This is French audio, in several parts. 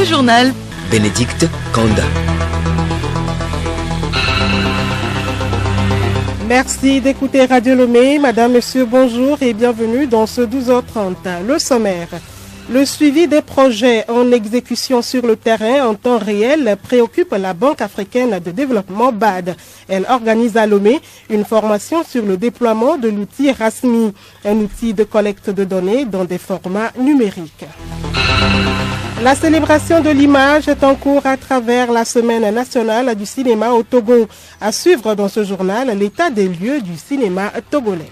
Le journal Bénédicte Kanda. Merci d'écouter Radio Lomé. Madame, Monsieur, bonjour et bienvenue dans ce 12h30. Le sommaire. Le suivi des projets en exécution sur le terrain en temps réel préoccupe la Banque africaine de développement BAD. Elle organise à Lomé une formation sur le déploiement de l'outil RASMI, un outil de collecte de données dans des formats numériques. La célébration de l'image est en cours à travers la Semaine nationale du cinéma au Togo. À suivre dans ce journal l'état des lieux du cinéma togolais.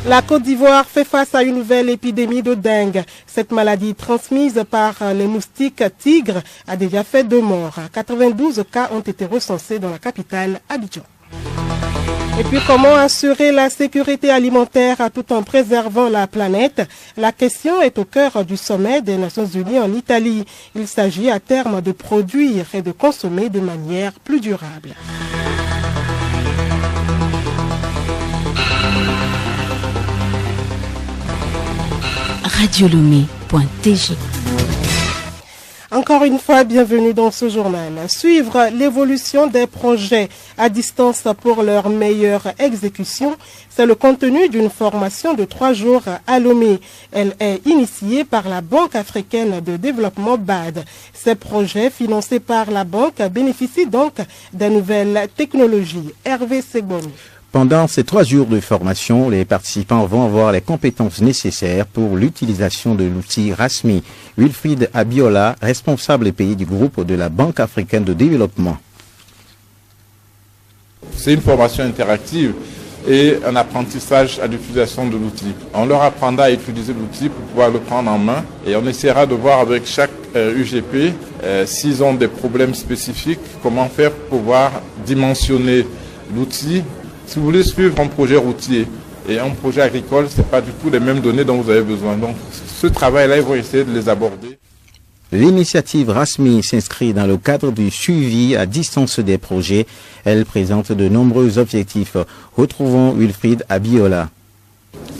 La Côte d'Ivoire fait face à une nouvelle épidémie de dengue. Cette maladie transmise par les moustiques tigres a déjà fait 2 morts. 92 cas ont été recensés dans la capitale Abidjan. Et puis comment assurer la sécurité alimentaire tout en préservant la planète? La question est au cœur du sommet des Nations Unies en Italie. Il s'agit à terme de produire et de consommer de manière plus durable. radiolomé.tg. Encore une fois, bienvenue dans ce journal. Suivre l'évolution des projets à distance pour leur meilleure exécution, c'est le contenu d'une formation de 3 jours à Lomé. Elle est initiée par la Banque africaine de développement BAD. Ces projets financés par la banque bénéficient donc de nouvelles technologies. Hervé Segboni. Pendant ces 3 jours de formation, les participants vont avoir les compétences nécessaires pour l'utilisation de l'outil RASMI. Wilfried Abiola, responsable pays du groupe de la Banque africaine de développement. C'est une formation interactive et un apprentissage à l'utilisation de l'outil. On leur apprendra à utiliser l'outil pour pouvoir le prendre en main et on essaiera de voir avec chaque UGP s'ils ont des problèmes spécifiques, comment faire pour pouvoir dimensionner l'outil. Si vous voulez suivre un projet routier et un projet agricole, ce n'est pas du tout les mêmes données dont vous avez besoin. Donc ce travail-là, ils vont essayer de les aborder. L'initiative RASMI s'inscrit dans le cadre du suivi à distance des projets. Elle présente de nombreux objectifs. Retrouvons Wilfried Abiola.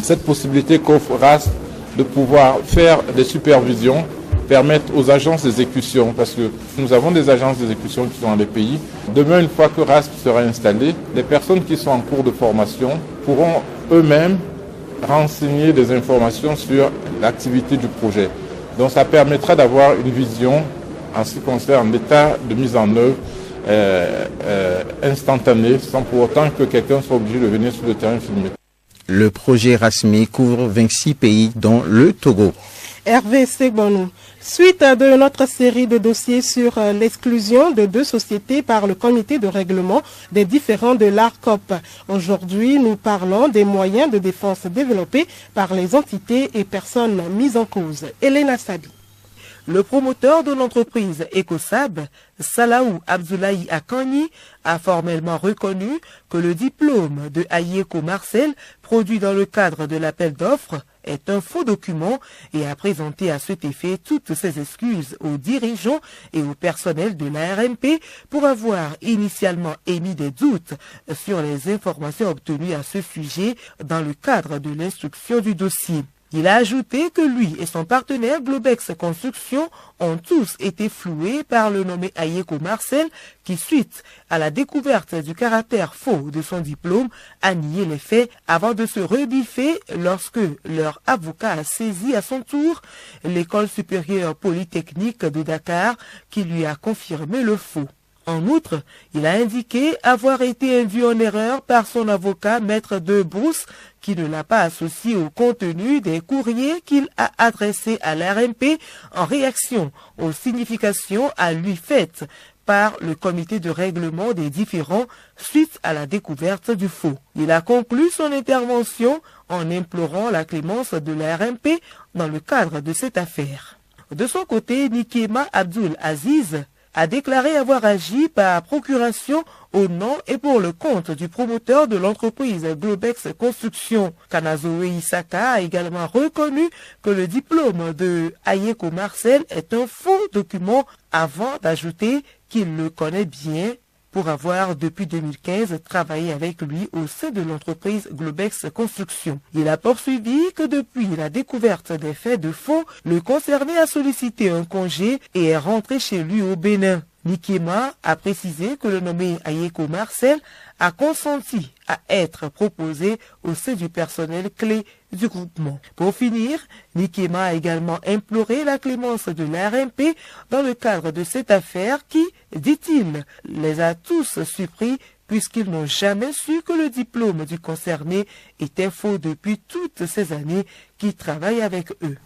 Cette possibilité qu'offre RAS de pouvoir faire des supervisions permettre aux agences d'exécution, parce que nous avons des agences d'exécution qui sont dans les pays. Demain, une fois que RASP sera installé, les personnes qui sont en cours de formation pourront eux-mêmes renseigner des informations sur l'activité du projet. Donc ça permettra d'avoir une vision en ce qui concerne l'état de mise en œuvre instantané, sans pour autant que quelqu'un soit obligé de venir sur le terrain filmer. Le projet RASMI couvre 26 pays, dont le Togo. Hervé Segbonou. Suite de notre série de dossiers sur l'exclusion de 2 sociétés par le comité de règlement des différends de l'ARCOP. Aujourd'hui, nous parlons des moyens de défense développés par les entités et personnes mises en cause. Elena Sabi. Le promoteur de l'entreprise EcoSab, Salaou Abdoulaye Akanyi, a formellement reconnu que le diplôme de Ayeko Marcel, produit dans le cadre de l'appel d'offres, est un faux document et a présenté à cet effet toutes ses excuses aux dirigeants et au personnel de l'ARMP pour avoir initialement émis des doutes sur les informations obtenues à ce sujet dans le cadre de l'instruction du dossier. Il a ajouté que lui et son partenaire Globex Construction ont tous été floués par le nommé Ayeko Marcel qui, suite à la découverte du caractère faux de son diplôme, a nié les faits avant de se rebiffer lorsque leur avocat a saisi à son tour l'école supérieure polytechnique de Dakar qui lui a confirmé le faux. En outre, il a indiqué avoir été induit en erreur par son avocat Maître de Brousse qui ne l'a pas associé au contenu des courriers qu'il a adressés à l'ARMP en réaction aux significations à lui faites par le comité de règlement des différends suite à la découverte du faux. Il a conclu son intervention en implorant la clémence de l'ARMP dans le cadre de cette affaire. De son côté, Nikema Abdul Aziz a déclaré avoir agi par procuration au nom et pour le compte du promoteur de l'entreprise Globex Construction. Kanazoe Isaka a également reconnu que le diplôme de Ayeko Marcel est un faux document avant d'ajouter qu'il le connaît bien pour avoir depuis 2015 travaillé avec lui au sein de l'entreprise Globex Construction. Il a poursuivi que depuis la découverte des faits de faux, le concerné a sollicité un congé et est rentré chez lui au Bénin. Nikema a précisé que le nommé Ayeko Marcel a consenti à être proposé au sein du personnel clé du groupement. Pour finir, Nikema a également imploré la clémence de l'ARMP dans le cadre de cette affaire qui, dit-il, les a tous surpris puisqu'ils n'ont jamais su que le diplôme du concerné était faux depuis toutes ces années qu'il travaille avec eux.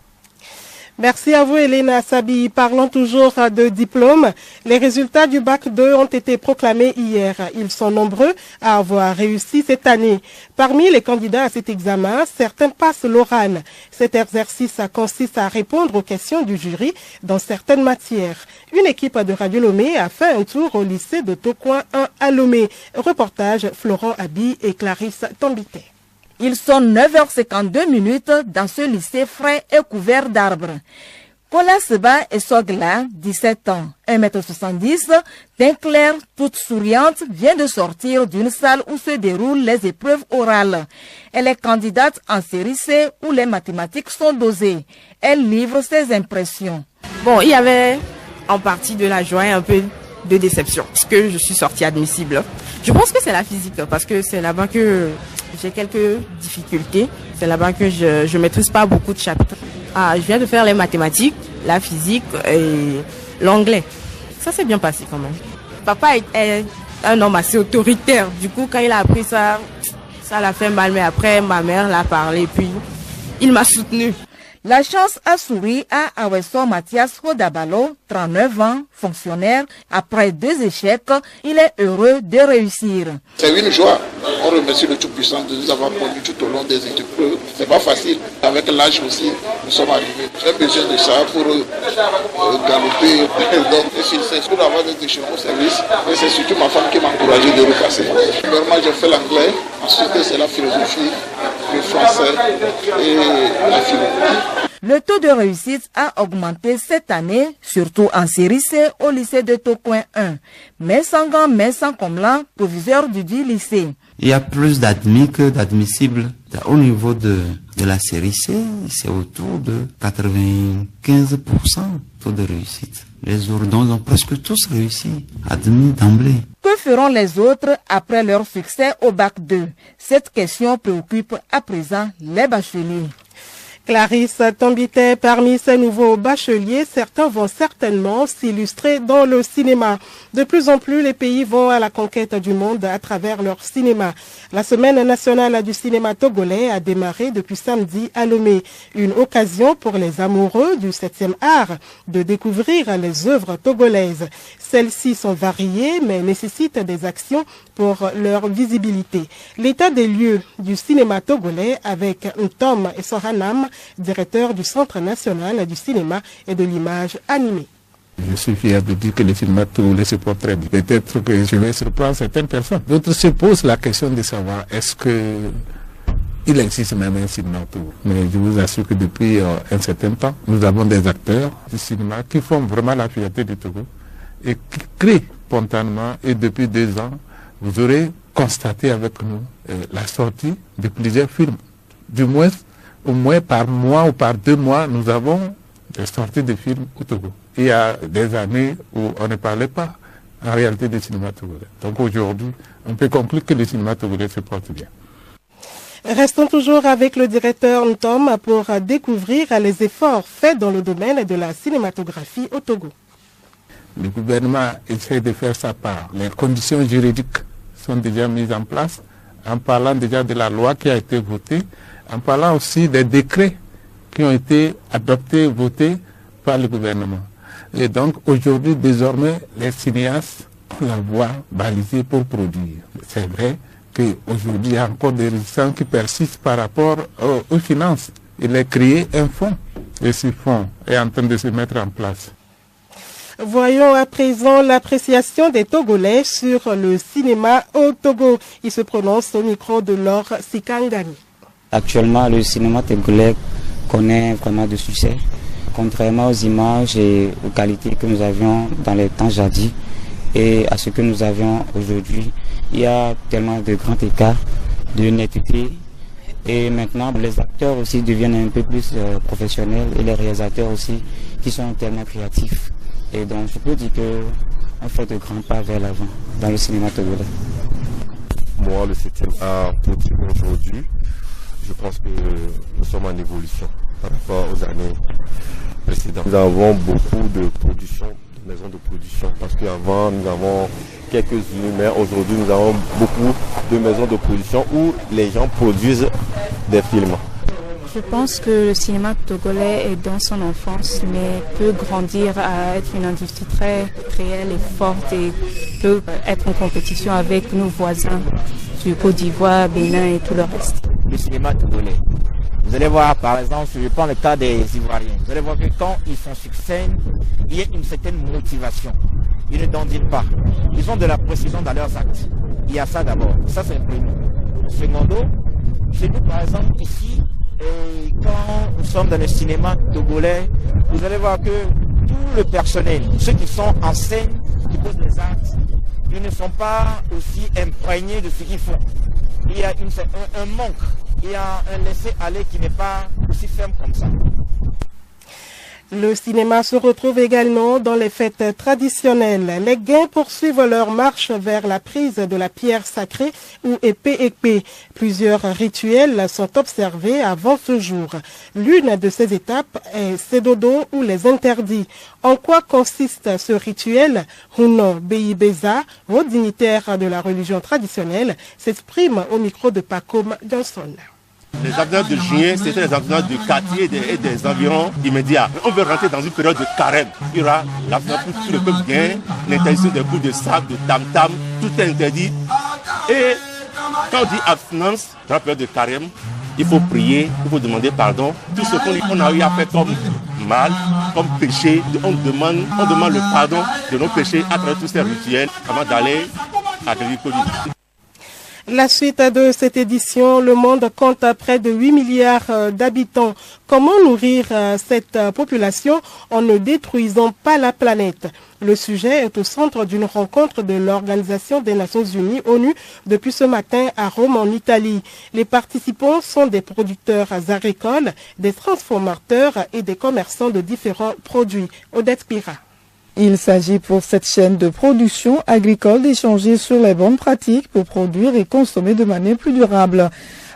Merci à vous, Elena Sabi. Parlons toujours de diplômes. Les résultats du bac 2 ont été proclamés hier. Ils sont nombreux à avoir réussi cette année. Parmi les candidats à cet examen, certains passent l'oral. Cet exercice consiste à répondre aux questions du jury dans certaines matières. Une équipe de Radio Lomé a fait un tour au lycée de Tocoin 1 à Lomé. Reportage Florent Abi et Clarisse Tambité. Ils sont 9h52 dans ce lycée frais et couvert d'arbres. Kola Seba et Sogla, 17 ans, 1m70, teint clair, toute souriante, vient de sortir d'une salle où se déroulent les épreuves orales. Elle est candidate en série C où les mathématiques sont dosées. Elle livre ses impressions. Bon, il y avait en partie de la joie et un peu de déception, parce que je suis sortie admissible. Je pense que c'est la physique, parce que c'est là-bas que j'ai quelques difficultés. C'est là-bas que je ne maîtrise pas beaucoup de chapitres. Je viens de faire les mathématiques, la physique et l'anglais. Ça s'est bien passé quand même. Papa est un homme assez autoritaire. Du coup, quand il a appris ça, ça l'a fait mal. Mais après, ma mère l'a parlé, puis il m'a soutenu. La chance a souri à Aweso Mathias Hodabalo, 39 ans, fonctionnaire. Après 2 échecs, il est heureux de réussir. C'est une joie. On remercie le Tout-Puissant de nous avoir conduits tout au long des épreuves. C'est pas facile. Avec l'âge aussi, nous sommes arrivés. J'ai besoin de ça pour galoper. Donc, c'est pour avoir des échelons au service. Et c'est surtout ma femme qui m'a encouragé de repasser. Premièrement, j'ai fait l'anglais. Ensuite, c'est la philosophie, le français et la philo. Le taux de réussite a augmenté cette année, surtout en série C au lycée de Tocoin 1. Mais sans Komla, proviseur du dit lycée. Il y a plus d'admis que d'admissibles. Au niveau de la série C, c'est autour de 95% taux de réussite. Les Ourdons ont presque tous réussi, admis d'emblée. Que feront les autres après leur succès au bac 2? Cette question préoccupe à présent les bacheliers. Clarisse Tambité, parmi ces nouveaux bacheliers, certains vont certainement s'illustrer dans le cinéma. De plus en plus, les pays vont à la conquête du monde à travers leur cinéma. La Semaine nationale du cinéma togolais a démarré depuis samedi à Lomé. Une occasion pour les amoureux du 7e art de découvrir les œuvres togolaises. Celles-ci sont variées mais nécessitent des actions pour leur visibilité. L'état des lieux du cinéma togolais avec Ntom et Soranam, directeur du Centre national du cinéma et de l'image animée. Je suis fier de dire que le cinéma togolais se porte très bien. Peut-être que je vais surprendre certaines personnes. D'autres se posent la question de savoir est-ce qu'il existe même un cinéma togolais. Mais je vous assure que depuis un certain temps, nous avons des acteurs du cinéma qui font vraiment la fierté du Togo et qui créent spontanément. Et depuis 2 ans, vous aurez constaté avec nous la sortie de plusieurs films. Du moins, au moins par mois ou par 2 mois, nous avons des sorties de films au Togo. Il y a des années où on ne parlait pas en réalité du cinéma togolais. Donc aujourd'hui, on peut conclure que le cinéma togolais se porte bien. Restons toujours avec le directeur Ntom pour découvrir les efforts faits dans le domaine de la cinématographie au Togo. Le gouvernement essaie de faire sa part. Les conditions juridiques sont déjà mises en place, en parlant déjà de la loi qui a été votée, en parlant aussi des décrets qui ont été adoptés, votés par le gouvernement. Et donc aujourd'hui, désormais, les cinéastes ont la voie balisée pour produire. C'est vrai qu'aujourd'hui, il y a encore des résistances qui persistent par rapport aux finances. Il est créé un fonds, et ce fonds est en train de se mettre en place. Voyons à présent l'appréciation des Togolais sur le cinéma au Togo. Il se prononce au micro de Laure Sikangani. Actuellement, le cinéma togolais connaît vraiment du succès. Contrairement aux images et aux qualités que nous avions dans les temps jadis, et à ce que nous avions aujourd'hui. Il y a tellement de grands écarts de netteté. Et maintenant, les acteurs aussi deviennent un peu plus professionnels et les réalisateurs aussi qui sont tellement créatifs. Et donc, je peux dire qu'on fait de grands pas vers l'avant dans le cinéma togolais. Moi, le 7e art continue aujourd'hui. Je pense que nous sommes en évolution par rapport aux années précédentes. Nous avons beaucoup de production, de maisons de production, parce qu'avant, nous avons quelques-unes, mais aujourd'hui, nous avons beaucoup de maisons de production où les gens produisent des films. Je pense que le cinéma togolais est dans son enfance, mais peut grandir à être une industrie très réelle et forte et peut être en compétition avec nos voisins du Côte d'Ivoire, Bénin et tout le reste. Le cinéma togolais. Vous allez voir, par exemple, si je prends le cas des Ivoiriens, vous allez voir que quand ils sont sur scène, il y a une certaine motivation. Ils ne dandinent pas. Ils ont de la précision dans leurs actes. Il y a ça d'abord. Ça, c'est le premier. Secondo, chez nous, par exemple, ici, et quand nous sommes dans le cinéma togolais, vous allez voir que tout le personnel, ceux qui sont en scène, qui posent les actes, ils ne sont pas aussi imprégnés de ce qu'ils font. Il y a un manque, il y a un laisser-aller qui n'est pas aussi ferme comme ça. Le cinéma se retrouve également dans les fêtes traditionnelles. Les Guins poursuivent leur marche vers la prise de la pierre sacrée ou épée. Plusieurs rituels sont observés avant ce jour. L'une de ces étapes est Sedodo ou les interdits. En quoi consiste ce rituel? Huno Beibeza, haut dignitaire de la religion traditionnelle, s'exprime au micro de Pacom Johnson. Les habitants de juin, c'était les habitants du quartier et des environs immédiats. On veut rentrer dans une période de carême. Il y aura l'abstinence pour tout le peuple bien, l'interdiction des coups de sable, de tam-tam, tout est interdit. Et quand on dit abstinence, dans la période de carême, il faut prier, il faut demander pardon. Tout ce qu'on a eu à faire comme mal, comme péché, on demande le pardon de nos péchés à travers tous ces rituels avant d'aller à l'école. La suite de cette édition, le monde compte près de 8 milliards d'habitants. Comment nourrir cette population en ne détruisant pas la planète? Le sujet est au centre d'une rencontre de l'Organisation des Nations Unies, ONU, depuis ce matin à Rome, en Italie. Les participants sont des producteurs agricoles, des transformateurs et des commerçants de différents produits. Odette Pira. Il s'agit pour cette chaîne de production agricole d'échanger sur les bonnes pratiques pour produire et consommer de manière plus durable.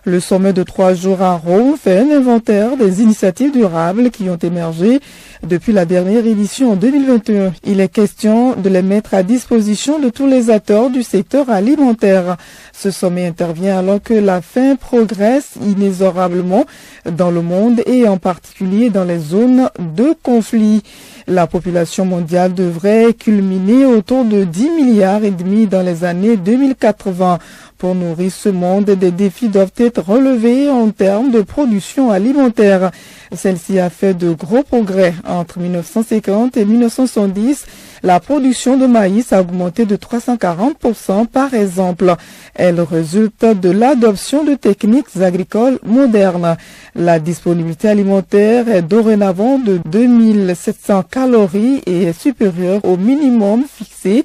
Le sommet de 3 jours à Rome fait un inventaire des initiatives durables qui ont émergé depuis la dernière édition en 2021. Il est question de les mettre à disposition de tous les acteurs du secteur alimentaire. Ce sommet intervient alors que la faim progresse inexorablement dans le monde et en particulier dans les zones de conflit. La population mondiale devrait culminer autour de 10 milliards et demi dans les années 2080. Pour nourrir ce monde, des défis doivent être relevés en termes de production alimentaire. Celle-ci a fait de gros progrès. Entre 1950 et 1970, la production de maïs a augmenté de 340% par exemple. Elle résulte de l'adoption de techniques agricoles modernes. La disponibilité alimentaire est dorénavant de 2700 calories et est supérieure au minimum fixé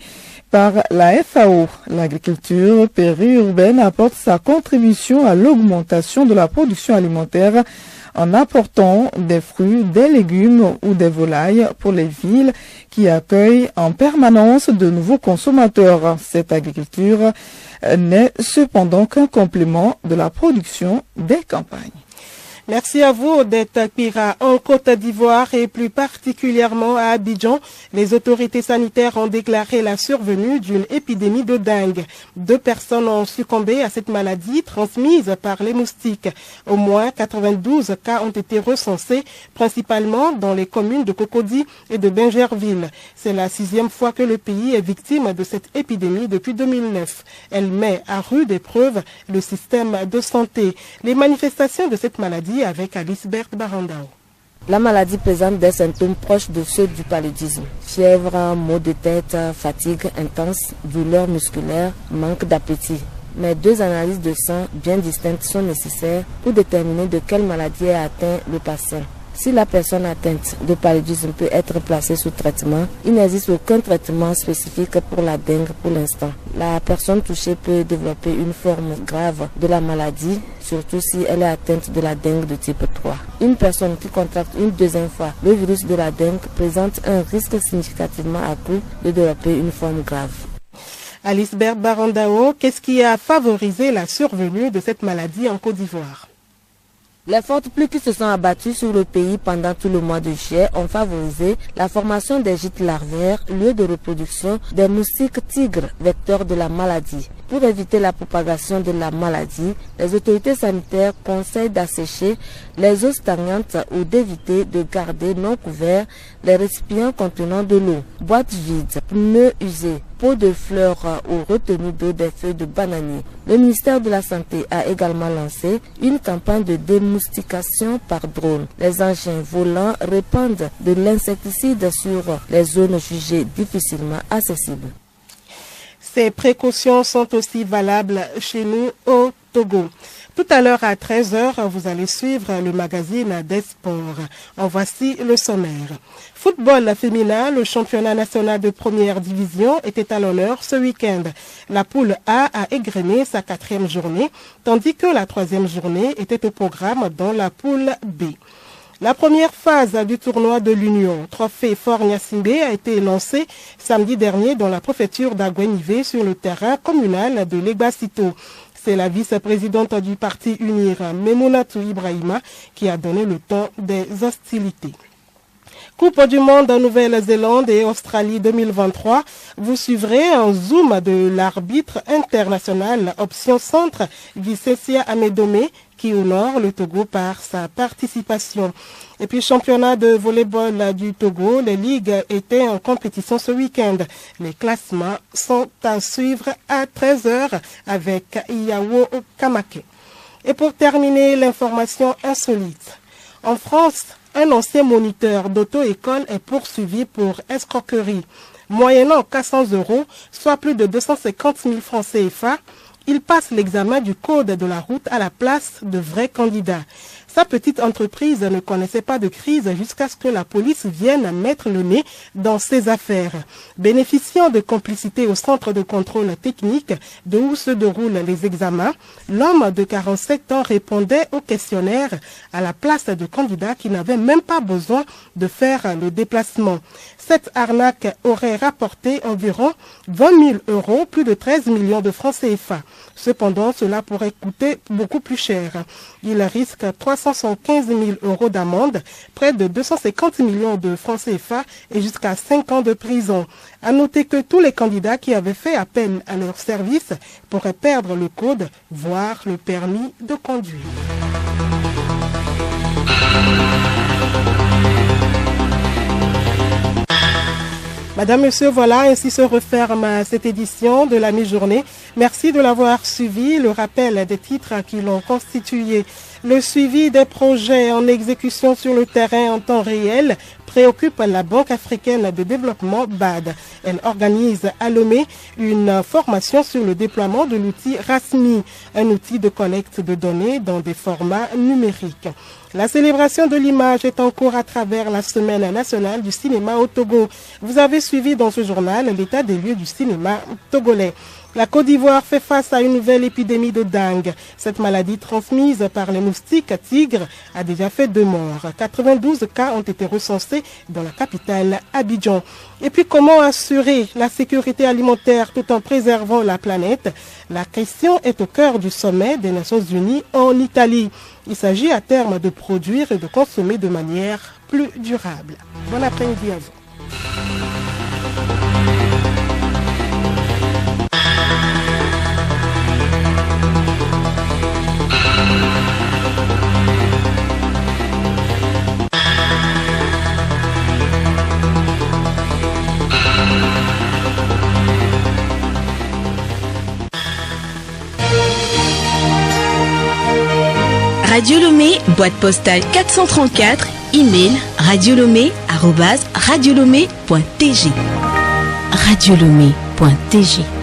par la FAO. L'agriculture périurbaine apporte sa contribution à l'augmentation de la production alimentaire en apportant des fruits, des légumes ou des volailles pour les villes qui accueillent en permanence de nouveaux consommateurs. Cette agriculture n'est cependant qu'un complément de la production des campagnes. Merci à vous, Odette Pira. En Côte d'Ivoire et plus particulièrement à Abidjan, les autorités sanitaires ont déclaré la survenue d'une épidémie de dengue. 2 personnes ont succombé à cette maladie transmise par les moustiques. Au moins 92 cas ont été recensés, principalement dans les communes de Cocody et de Bingerville. C'est la 6e fois que le pays est victime de cette épidémie depuis 2009. Elle met à rude épreuve le système de santé. Les manifestations de cette maladie avec Alice Berthe Barandao. La maladie présente des symptômes proches de ceux du paludisme. Fièvre, maux de tête, fatigue intense, douleurs musculaires, manque d'appétit. Mais 2 analyses de sang bien distinctes sont nécessaires pour déterminer de quelle maladie est atteint le patient. Si la personne atteinte de paludisme peut être placée sous traitement, il n'existe aucun traitement spécifique pour la dengue pour l'instant. La personne touchée peut développer une forme grave de la maladie, surtout si elle est atteinte de la dengue de type 3. Une personne qui contracte une deuxième fois le virus de la dengue présente un risque significativement accru de développer une forme grave. Alice Berthe Barandao, qu'est-ce qui a favorisé la survenue de cette maladie en Côte d'Ivoire? Les fortes pluies qui se sont abattues sur le pays pendant tout le mois de juillet ont favorisé la formation des gîtes larvaires, lieux de reproduction des moustiques tigres, vecteurs de la maladie. Pour éviter la propagation de la maladie, les autorités sanitaires conseillent d'assécher les eaux stagnantes ou d'éviter de garder non couverts les récipients contenant de l'eau, boîtes vides, pneus usés, pots de fleurs ou retenues d'eau des feuilles de bananier. Le ministère de la Santé a également lancé une campagne de démoustication par drone. Les engins volants répandent de l'insecticide sur les zones jugées difficilement accessibles. Ces précautions sont aussi valables chez nous au Togo. Tout à l'heure à 13h, vous allez suivre le magazine des sports. En voici le sommaire. Football féminin, le championnat national de première division était à l'honneur ce week-end. La poule A a égrené sa 4e journée, tandis que la 3e journée était au programme dans la poule B. La première phase du tournoi de l'Union, Trophée Fort Gnassingbé, a été lancée samedi dernier dans la préfecture d'Aguenivé sur le terrain communal de Legbasito. C'est la vice-présidente du parti UNIR, Memounatou Ibrahima, qui a donné le ton des hostilités. Coupe du monde en Nouvelle-Zélande et Australie 2023. Vous suivrez un zoom de l'arbitre international option centre, Vicencia Amedome, qui honore le Togo par sa participation. Et puis, championnat de volleyball du Togo, les ligues étaient en compétition ce week-end. Les classements sont à suivre à 13h avec Iawo Kamake. Et pour terminer, l'information insolite. En France, un ancien moniteur d'auto-école est poursuivi pour escroquerie. Moyennant 400 €, soit plus de 250 000 francs CFA, il passe l'examen du code de la route à la place de vrais candidats. Sa petite entreprise ne connaissait pas de crise jusqu'à ce que la police vienne mettre le nez dans ses affaires. Bénéficiant de complicité au centre de contrôle technique de où se déroulent les examens, l'homme de 47 ans répondait aux questionnaires à la place de candidats qui n'avaient même pas besoin de faire le déplacement. Cette arnaque aurait rapporté environ 20 000 €, plus de 13 millions de francs CFA. Cependant, cela pourrait coûter beaucoup plus cher. Il risque 315 000 € d'amende, près de 250 millions de francs CFA et jusqu'à 5 ans de prison. À noter que tous les candidats qui avaient fait appel à leur service pourraient perdre le code, voire le permis de conduire. Madame, Monsieur, voilà, ainsi se referme cette édition de la mi-journée. Merci de l'avoir suivi. Le rappel des titres qui l'ont constitué. Le suivi des projets en exécution sur le terrain en temps réel préoccupe la Banque africaine de développement BAD. Elle organise à Lomé une formation sur le déploiement de l'outil RASMI, un outil de collecte de données dans des formats numériques. La célébration de l'image est en cours à travers la Semaine nationale du cinéma au Togo. Vous avez suivi dans ce journal l'état des lieux du cinéma togolais. La Côte d'Ivoire fait face à une nouvelle épidémie de dengue. Cette maladie transmise par les moustiques tigres a déjà fait 2 morts. 92 cas ont été recensés dans la capitale Abidjan. Et puis comment assurer la sécurité alimentaire tout en préservant la planète? La question est au cœur du sommet des Nations Unies en Italie. Il s'agit à terme de produire et de consommer de manière plus durable. Bon après-midi à vous. Radio Lomé, boîte postale 434, email radiolomé@radiolomé.tg. radiolomé.tg